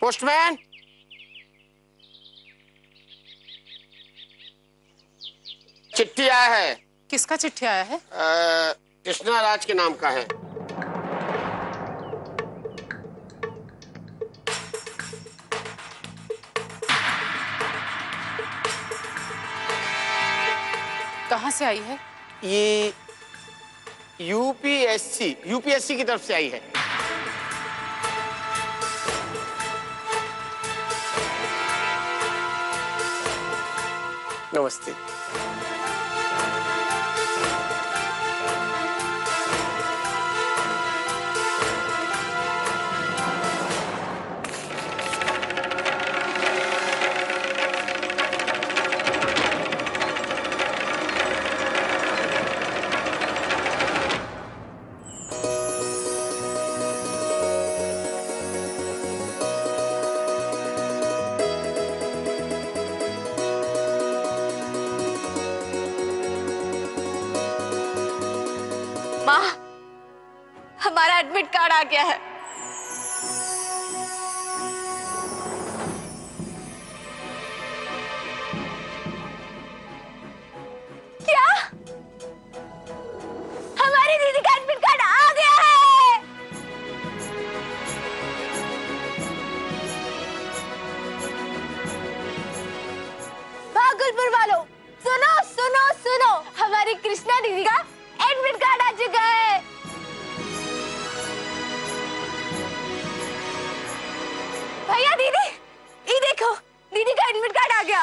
Postman, चिट्ठी आया है। किसका चिट्ठी आया है? कृष्णा राज के नाम का है। कहाँ से आई है? ये यूपीएससी की तरफ से आई है। नमस्ते। माँ, हमारा एडमिट कार्ड आ गया है। क्या? हमारी दीदी का एडमिट कार्ड आ गया है। भागलपुर वालों, सुनो सुनो सुनो, हमारी कृष्णा दीदी का एडमिट कार्ड आ चुका है। भैया दीदी, ये देखो, दीदी का एडमिट कार्ड आ गया।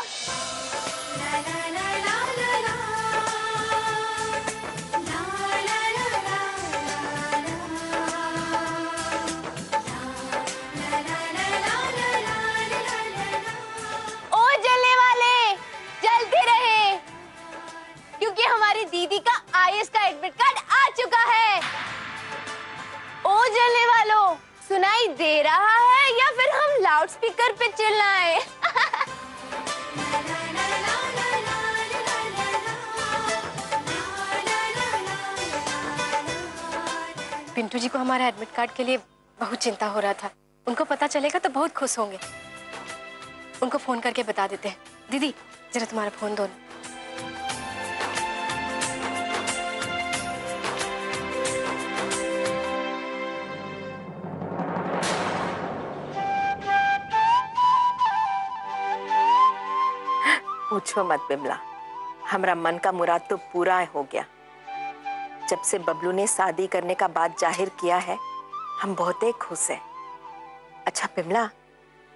ओ जलने वाले, जलते रहे, क्योंकि हमारी दीदी का आईएएस का एडमिट कार्ड आ चुका है। ओ जलने वालों, सुनाई दे रहा है या फिर हम लाउड स्पीकर पे चिल्लाएं? पिंटू जी को हमारे एडमिट कार्ड के लिए बहुत चिंता हो रहा था। उनको पता चलेगा तो बहुत खुश होंगे। उनको फोन करके बता देते हैं। दीदी, जरा तुम्हारा फोन दो। पूछो मत बिमला, हमरा मन का मुराद तो पूरा हो गया। जब से बबलू ने शादी करने का बात जाहिर किया है, हम बहुत ही खुश हैं। अच्छा बिमला,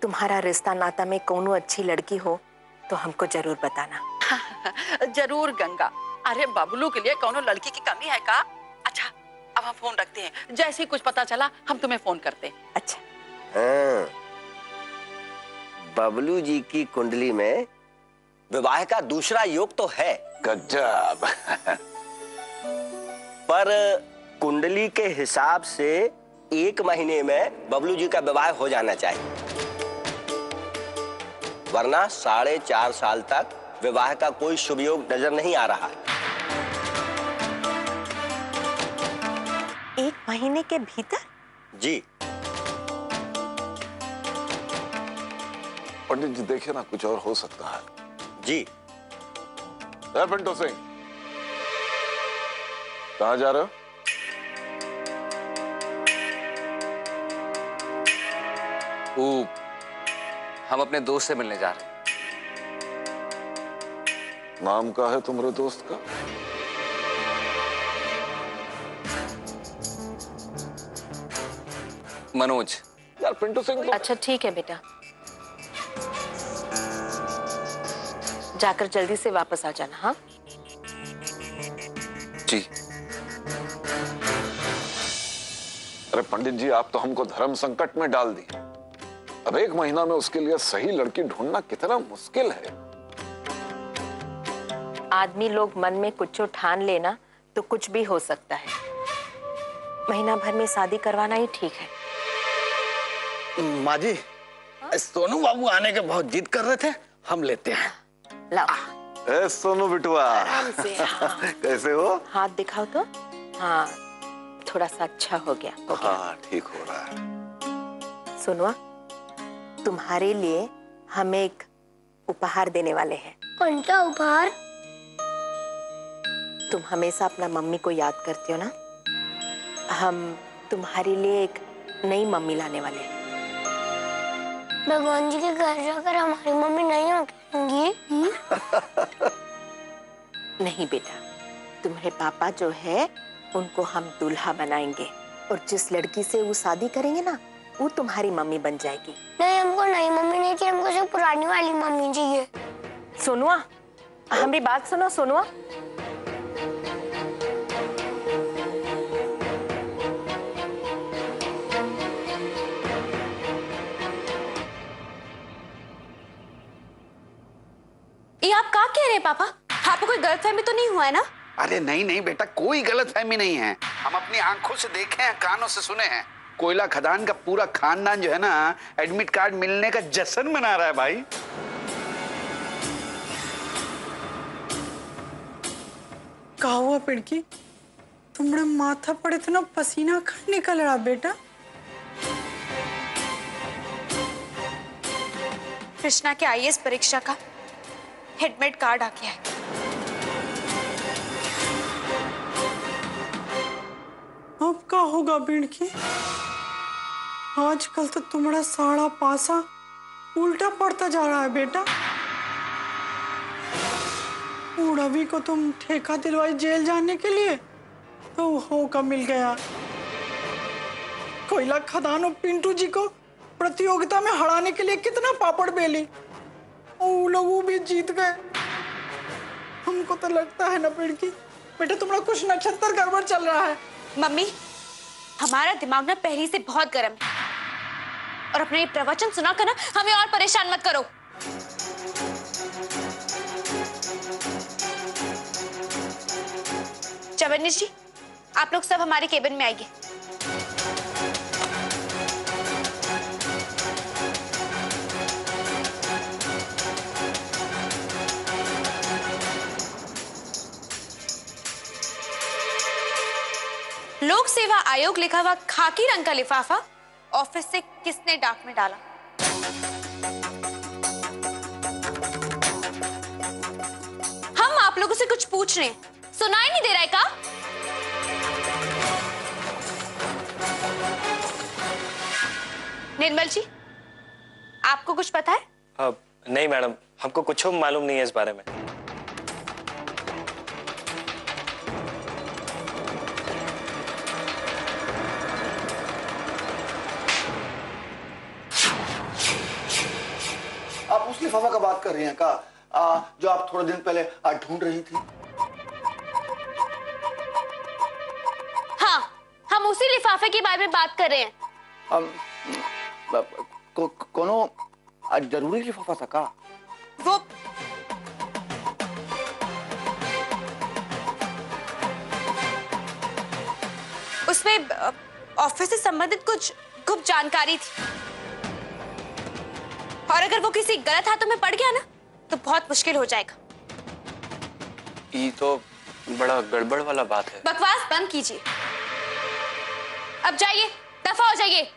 तुम्हारा रिश्ता नाता में कोनो अच्छी लड़की हो तो हमको जरूर बताना। जरूर गंगा। अरे बबलू के लिए कोनो लड़की की कमी है का? अच्छा, अब हम फोन रखते हैं। जैसे ही कुछ पता चला हम तुम्हें फोन करते हैं। अच्छा। बबलू जी की कुंडली में विवाह का दूसरा योग तो है। गजब। पर कुंडली के हिसाब से 1 महीने में बबलू जी का विवाह हो जाना चाहिए, वरना 4.5 साल तक विवाह का कोई शुभ योग नजर नहीं आ रहा है। 1 महीने के भीतर? जी। पंडित जी देखिए ना, कुछ और हो सकता है। जी। पिंटू सिंह, कहाँ जा रहे हो? हम अपने दोस्त से मिलने जा रहे हैं। नाम का है तुम्हारे दोस्त का? मनोज। यार पिंटू सिंह तो... अच्छा ठीक है बेटा, जाकर जल्दी से वापस आ जाना। हाँ जी। अरे पंडित जी, आप तो हमको धर्म संकट में डाल दिए। अब 1 महीना में उसके लिए सही लड़की ढूंढना कितना मुश्किल है। आदमी लोग मन में कुछ ठान लेना तो कुछ भी हो सकता है। महीना भर में शादी करवाना ही ठीक है। माँ जी, सोनू बाबू आने के बहुत जिद कर रहे थे, हम लेते हैं। लाओ। ए सोनू बिटुआ, आराम से। हाँ। कैसे हो? हाथ दिखाओ तो। हाँ थोड़ा सा अच्छा हो गया। हाँ ठीक हो रहा है। सुनवा, तुम्हारे लिए हम एक उपहार देने वाले हैं। कौन सा उपहार? तुम हमेशा अपना मम्मी को याद करती हो ना, हम तुम्हारे लिए एक नई मम्मी लाने वाले हैं। भगवान जी के घर जाकर हमारी मम्मी नहीं होंगी? नहीं बेटा, तुम्हारे पापा जो है उनको हम दूल्हा बनाएंगे और जिस लड़की से वो शादी करेंगे ना, वो तुम्हारी मम्मी बन जाएगी। नहीं, हमको नई मम्मी नहीं चाहिए, हमको सिर्फ पुरानी वाली मम्मी चाहिए। सोनुआ, हमारी बात सुनो सोनुआ। ये आप क्या कह रहे हैं पापा? आपको कोई गलतफहमी तो नहीं हुआ है ना? अरे नहीं नहीं बेटा, कोई गलतफहमी नहीं है। हम अपनी आंखों से देखे हैं, कानों से सुने हैं। कोयला खदान का पूरा खानदान जो है ना, एडमिट कार्ड मिलने का जश्न मना रहा है भाई। क्या हुआ पिड़की? तुम्हारा माथा पड़े तो ना पसीना कहाँ निकल रहा बेटा? कृष्णा के आईएएस परीक्षा का एडमिट कार्ड आ गया है। अब क्या होगा पिड़की? आजकल तो तुम्हारा सारा पासा उल्टा पड़ता जा रहा है बेटा। रवि को तुम ठेका दिलवाई जेल जाने के लिए, तो होका मिल गया। कोयला खदान और पिंटू जी को प्रतियोगिता में हराने के लिए कितना पापड़ बेली, और वो लोग वो भी जीत गए। हमको तो लगता है ना पिड़की, बेटा तुम्हारा कुछ नक्षत्र गड़बड़ चल रहा है। मम्मी, हमारा दिमाग ना पहले से बहुत गर्म है, और अपने ये प्रवचन सुनाकर ना हमें और परेशान मत करो। चवन्नी जी, आप लोग सब हमारे केबिन में आइए। लोक सेवा आयोग लिखा हुआ खाकी रंग का लिफाफा ऑफिस से किसने डाक में डाला? हम आप लोगों से कुछ पूछ रहे हैं, सुनाई नहीं दे रहा है क्या? निर्मल जी, आपको कुछ पता है? नहीं मैडम, हमको कुछ मालूम नहीं है इस बारे में। आप उस लिफाफा का बात कर रही हैं का, जो आप थोड़े दिन पहले ढूंढ रही थी? हाँ, हम उसी लिफाफे के बारे में बात कर रहे हैं। कोनो जरूरी लिफाफा था का? वो उसमें ऑफिस से संबंधित कुछ गुप्त जानकारी थी, और अगर वो किसी गलत हाथों में पड़ गया ना, तो बहुत मुश्किल हो जाएगा। ये तो बड़ा गड़बड़ वाला बात है। बकवास बंद कीजिए, अब जाइए, दफा हो जाइए।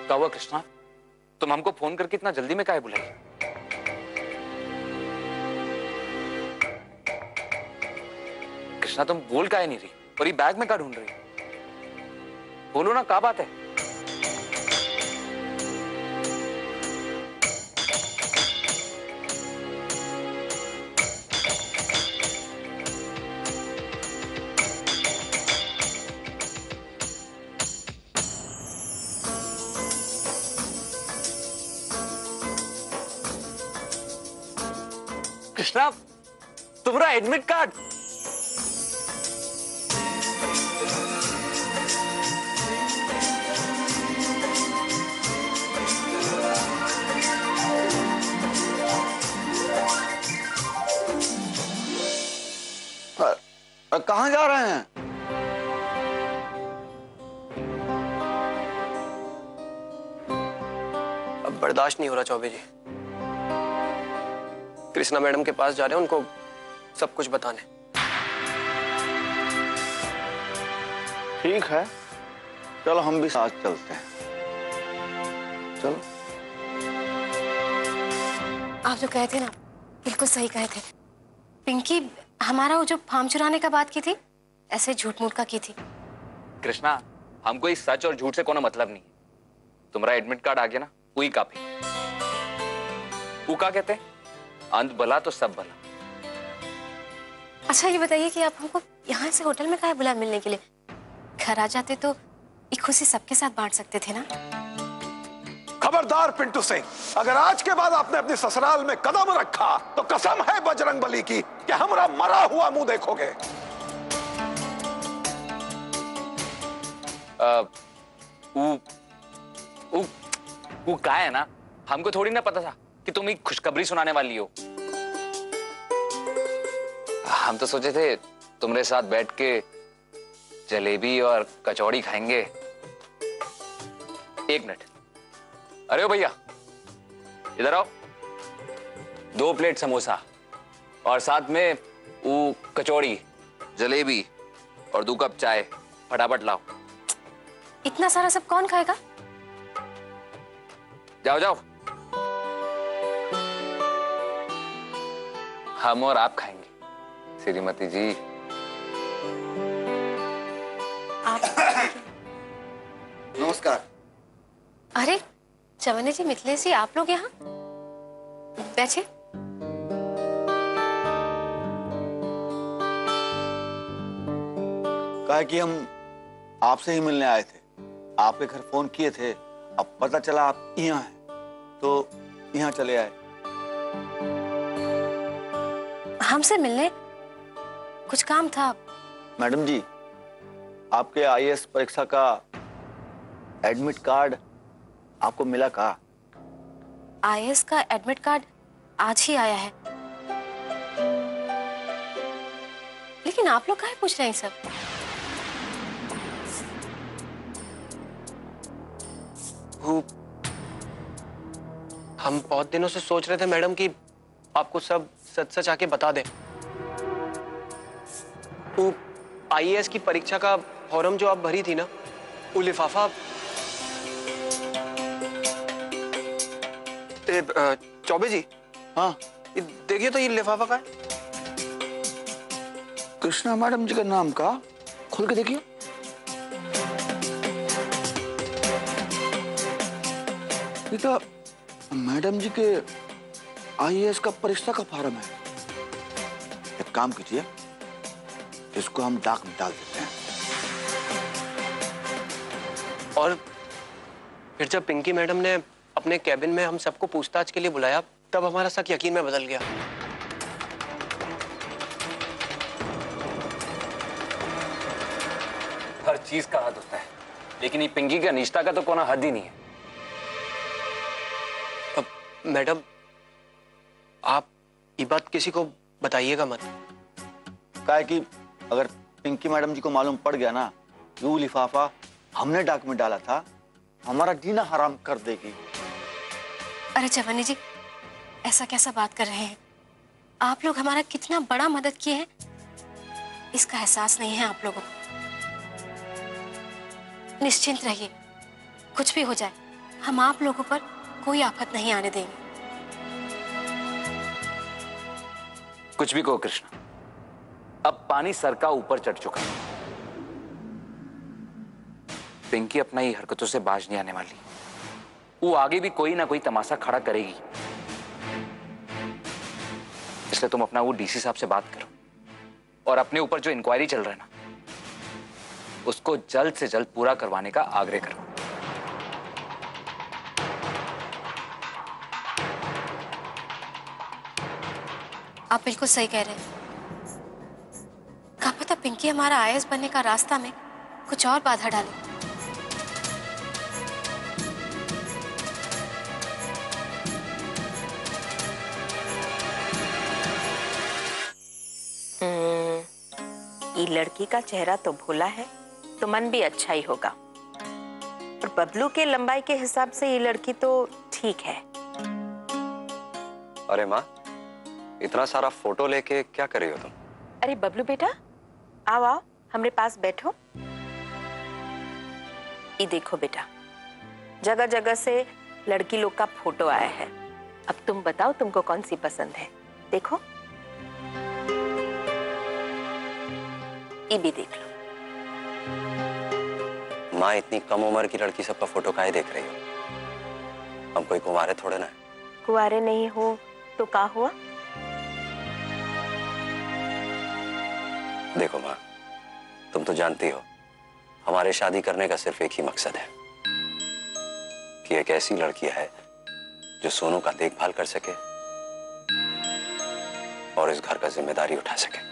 क्या हुआ कृष्णा, तुम हमको फोन करके इतना जल्दी में काहे बुलाई? कृष्णा तुम बोल काहे नहीं रही, और ये बैग में क्या ढूंढ रही? बोलो ना, क्या बात है? कृष्णा, तुम्हारा एडमिट कार्ड। कहाँ जा रहे हैं? अब बर्दाश्त नहीं हो रहा चौबे जी। कृष्णा मैडम के पास जा रहे हैं, उनको सब कुछ बताने। ठीक है, चलो हम भी साथ चलते हैं। चलो। आप जो कहे थे ना, बिल्कुल सही कहे थे। पिंकी हमारा वो जो फार्म चुराने का बात की थी, ऐसे झूठ मूठ का की थी। कृष्णा, हमको इस सच और झूठ से कोनो मतलब नहीं। तुम्हारा एडमिट कार्ड आ गया ना, वही काफी। वो क्या कहते हैं, अंत भला तो सब भला। अच्छा ये बताइए कि आप हमको यहाँ से होटल में काहे बुला मिलने के लिए? घर आ जाते तो एक खुशी सबके साथ बांट सकते थे ना। खबरदार पिंटू सिंह, अगर आज के बाद आपने अपनी ससुराल में कदम रखा तो कसम है बजरंगबली की कि हमारा मरा हुआ मुंह देखोगे। वो क्या है ना, हमको थोड़ी ना पता था कि तुम एक खुशखबरी सुनाने वाली हो। हम तो सोचे थे तुम्हारे साथ बैठ के जलेबी और कचौड़ी खाएंगे। एक मिनट, अरे ओ भैया इधर आओ। 2 प्लेट समोसा और साथ में वो कचौड़ी, जलेबी और 2 कप चाय, फटाफट लाओ। इतना सारा सब कौन खाएगा? जाओ जाओ, हम और आप खाएंगे श्रीमती जी। आप नमस्कार। अरे चवन्नी जी, मिथिलेश जी, आप लोग यहाँ बैठे। कहा कि हम आपसे ही मिलने आए थे, आपके घर फोन किए थे, अब पता चला आप यहाँ हैं तो यहाँ चले आए। हमसे मिलने कुछ काम था। मैडम जी, आपके आईएएस परीक्षा का एडमिट कार्ड आपको मिला कहा? आईएएस का एडमिट कार्ड आज ही आया है। लेकिन आप लोग काहे पूछ रहे हैं सब? हम बहुत दिनों से सोच रहे थे मैडम कि आपको सब सच सच आके बता दें। वो आईएएस की परीक्षा का फॉर्म जो आप भरी थी ना, वो लिफाफा चौबे जी। हाँ, देखिए तो ये लिफाफा का है। कृष्णा मैडम जी का नाम का, खोल के देखिए। ये तो मैडम जी के आईएएस का परीक्षा का फॉर्म है। एक काम कीजिए, इसको हम डाक में डाल देते हैं। और फिर जब पिंकी मैडम ने अपने कैबिन में हम सबको पूछताछ के लिए बुलाया, तब हमारा शक यकीन में बदल गया। हर चीज का हद होता है, लेकिन ये पिंकी का निष्ठा का तो कोई हद ही नहीं है। अब मैडम, आप ये बात किसी को बताइएगा मत। कहा है कि अगर पिंकी मैडम जी को मालूम पड़ गया ना कि वो लिफाफा हमने डाक में डाला था, हमारा जीना हराम कर देगी। अरे चवन्नी जी, ऐसा कैसा बात कर रहे हैं? आप लोग हमारा कितना बड़ा मदद किए हैं, इसका एहसास नहीं है आप लोगों को। निश्चिंत रहिए, कुछ भी हो जाए हम आप लोगों पर कोई आफत नहीं आने देंगे। कुछ भी कहो कृष्णा, अब पानी सर का ऊपर चढ़ चुका है। पिंकी अपना ही हरकतों से बाज नहीं आने वाली। वो आगे भी कोई ना कोई तमाशा खड़ा करेगी। इसलिए तुम अपना वो डीसी साहब से बात करो और अपने ऊपर जो इंक्वायरी चल रहा है ना, उसको जल्द से जल्द पूरा करवाने का आग्रह करो। आप बिल्कुल सही कह रहे हैं। क्या पता पिंकी हमारा आईएएस बनने का रास्ता में कुछ और बाधा डाले। ये लड़की का चेहरा तो भोला है, तो मन भी अच्छा ही होगा। और बबलू के लंबाई के हिसाब से ये लड़की तो ठीक है। अरे माँ, इतना सारा फोटो लेके क्या कर रही हो तुम? अरे बबलू बेटा, आओ आओ हमारे पास बैठो। ये देखो बेटा, जगह जगह से लड़की लोग का फोटो आया है। अब तुम बताओ तुमको कौन सी पसंद है। देखो, ये भी देख लो। माँ, इतनी कम उम्र की लड़की सबका फोटो काहे देख रही हो? हम कोई कुंवारे थोड़े ना है। कुंवारे नहीं हो तो क्या हुआ? देखो माँ, तुम तो जानती हो हमारे शादी करने का सिर्फ एक ही मकसद है कि एक ऐसी लड़की है जो सोनू का देखभाल कर सके और इस घर का जिम्मेदारी उठा सके।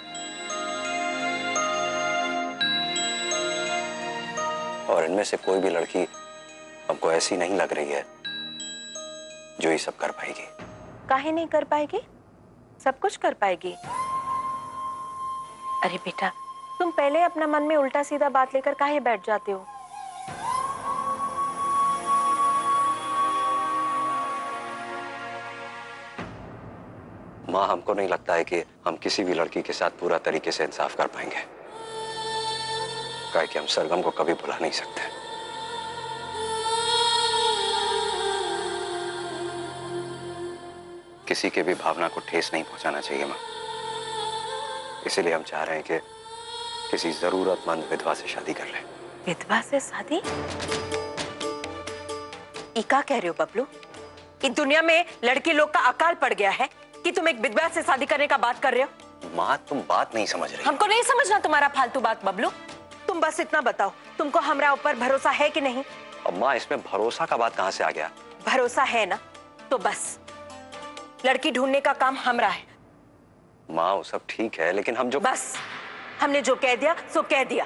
और इनमें से कोई भी लड़की हमको ऐसी नहीं लग रही है जो ये सब कर पाएगी। काहे नहीं कर पाएगी? सब कुछ कर पाएगी। अरे बेटा, तुम पहले अपना मन में उल्टा सीधा बात लेकर काहे बैठ जाते हो? माँ, हमको नहीं लगता है कि हम किसी भी लड़की के साथ पूरा तरीके से इंसाफ कर पाएंगे, काहे कि हम सरगम को कभी भुला नहीं सकते। किसी के भी भावना को ठेस नहीं पहुंचाना चाहिए माँ। इसीलिए हम चाह रहे हैं कि किसी जरूरतमंद विधवा से शादी कर लें। विधवा से शादी? ये क्या कह रहे हो बबलू? इस दुनिया में लड़की लोग का अकाल पड़ गया है कि तुम एक विधवा से शादी करने का बात कर रहे हो? माँ, तुम बात नहीं समझ रही। हमको नहीं समझना तुम्हारा फालतू बात बबलू। तुम बस इतना बताओ, तुमको हमरा ऊपर भरोसा है कि नहीं? अब माँ, इसमें भरोसा का बात कहाँ से आ गया? भरोसा है ना, तो बस लड़की ढूंढने का काम हमरा है। माँ, वो सब ठीक है, लेकिन हम जो बस हमने जो कह दिया सो कह दिया।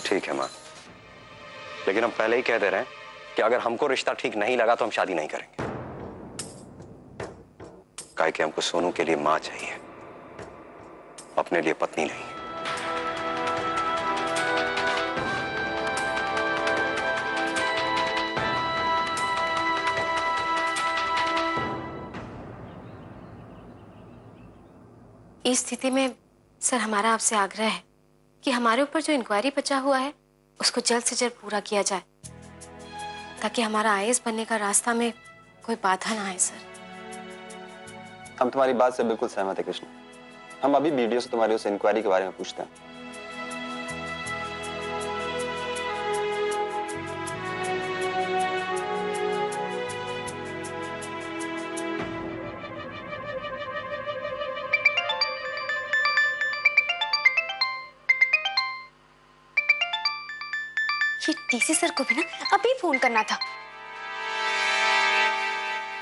ठीक है माँ, लेकिन हम पहले ही कह दे रहे हैं कि अगर हमको रिश्ता ठीक नहीं लगा तो हम शादी नहीं करेंगे। काहे कि हमको सोनू के लिए माँ चाहिए, अपने लिए पत्नी नहीं। इस स्थिति में सर हमारा आपसे आग्रह है कि हमारे ऊपर जो इंक्वायरी बचा हुआ है उसको जल्द से जल्द पूरा किया जाए, ताकि हमारा आईएएस बनने का रास्ता में कोई बाधा ना आए। सर, हम तुम्हारी बात से बिल्कुल सहमत है कृष्ण। हम अभी वीडियो से तुम्हारी उस इंक्वायरी के बारे में पूछते हैं। ये डीसी सर को भी ना अभी फोन करना था।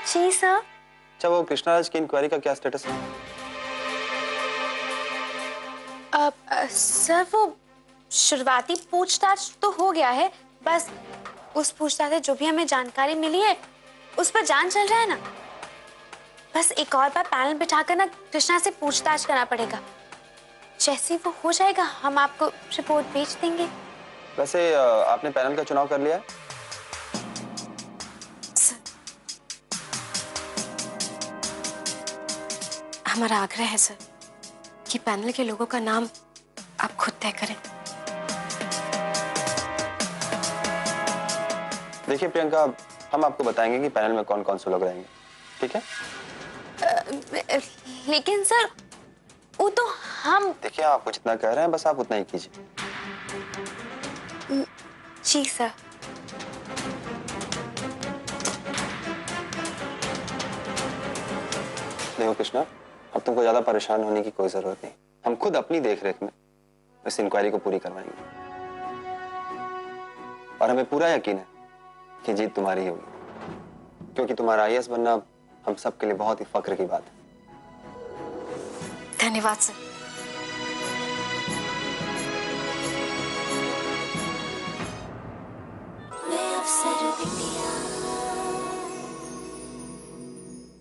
जी सर। अच्छा, वो कृष्णाराज की इंक्वायरी का क्या स्टेटस है? सर, वो शुरुआती पूछताछ तो हो गया है, बस उस पूछताछ से जो भी हमें जानकारी मिली है उस पर जांच चल रहा है ना। बस एक और बार पैनल बिठाकर ना कृष्णा से पूछताछ करना पड़ेगा। जैसे वो हो जाएगा हम आपको रिपोर्ट भेज देंगे। वैसे आपने पैनल का चुनाव कर लिया है? हमारा आग्रह है सर कि पैनल के लोगों का नाम आप खुद तय करें। देखिए प्रियंका, हम आपको बताएंगे कि पैनल में कौन कौन से लोग रहेंगे, ठीक है? लेकिन सर, वो तो हम... देखिए, आप जितना कह रहे हैं बस आप उतना ही कीजिए। जी सर। देखो कृष्णा, अब तुमको ज्यादा परेशान होने की कोई जरूरत नहीं। हम खुद अपनी देखरेख में इस इंक्वायरी को पूरी करवाएंगे और हमें पूरा यकीन है कि जीत तुम्हारी ही होगी, क्योंकि तुम्हारा आईएएस बनना हम सबके लिए बहुत ही फक्र की बात है। धन्यवाद सर।